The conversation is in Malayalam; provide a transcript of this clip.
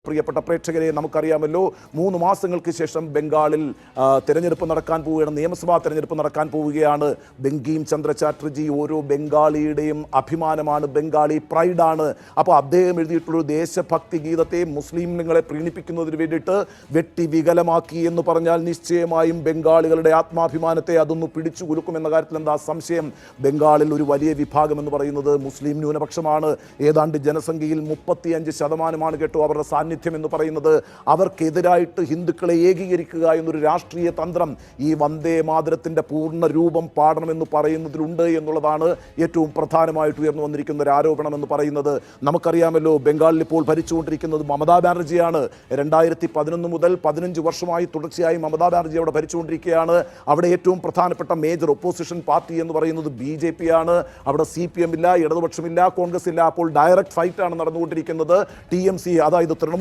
പ്രിയപ്പെട്ട പ്രേക്ഷകരെ, നമുക്കറിയാമല്ലോ 3 മാസങ്ങൾക്ക് ശേഷം ബംഗാളിൽ തെരഞ്ഞെടുപ്പ് നടക്കാൻ പോവുകയാണ്. നിയമസഭാ തെരഞ്ഞെടുപ്പ് നടക്കാൻ പോവുകയാണ്. ബങ്കിം ചന്ദ്ര ചാറ്റർജി ഓരോ ബംഗാളിയുടെയും അഭിമാനമാണ്, ബംഗാളി പ്രൈഡാണ്. അപ്പോൾ അദ്ദേഹം എഴുതിയിട്ടുള്ളൊരു ദേശഭക്തി ഗീതത്തെ മുസ്ലിങ്ങളെ പ്രീണിപ്പിക്കുന്നതിന് വേണ്ടിയിട്ട് വെട്ടി വികലമാക്കി എന്ന് പറഞ്ഞാൽ നിശ്ചയമായും ബംഗാളികളുടെ ആത്മാഭിമാനത്തെ അതൊന്ന് പിടിച്ചു കുലുക്കുമെന്ന കാര്യത്തിൽ എന്താ സംശയം? ബംഗാളിൽ ഒരു വലിയ വിഭാഗം എന്ന് പറയുന്നത് മുസ്ലിം ന്യൂനപക്ഷമാണ്. ഏതാണ്ട് ജനസംഖ്യയിൽ 35% കേട്ടോ അവരുടെ സാന്നിധ്യം എന്ന് പറയുന്നത്. അവർക്കെതിരായിട്ട് ഹിന്ദുക്കളെ ഏകീകരിക്കുക എന്നൊരു രാഷ്ട്രീയ തന്ത്രം ഈ വന്ദേ മാതരത്തിൻ്റെ പൂർണ്ണ രൂപം പാടണമെന്ന് പറയുന്നതിലുണ്ട് എന്നുള്ളതാണ് ഏറ്റവും പ്രധാനമായിട്ട് ഉയർന്നു വന്നിരിക്കുന്ന ഒരു ആരോപണം എന്ന് പറയുന്നത്. നമുക്കറിയാമല്ലോ, ബംഗാളിൽ ഇപ്പോൾ ഭരിച്ചുകൊണ്ടിരിക്കുന്നത് മമതാ ബാനർജിയാണ്. 2011 മുതൽ 15 വർഷമായി തുടർച്ചയായി മമതാ ബാനർജി അവിടെ ഭരിച്ചുകൊണ്ടിരിക്കുകയാണ്. അവിടെ ഏറ്റവും പ്രധാനപ്പെട്ട മേജർ ഒപ്പോസിഷൻ പാർട്ടി എന്ന് പറയുന്നത് BJP ആണ്. അവിടെ CPM ഇല്ല, ഇടതുപക്ഷമില്ല, കോൺഗ്രസ് ഇല്ല. അപ്പോൾ ഡയറക്റ്റ് ഫൈറ്റാണ് നടന്നുകൊണ്ടിരിക്കുന്നത്. TMC, അതായത് തൃണമൂൽ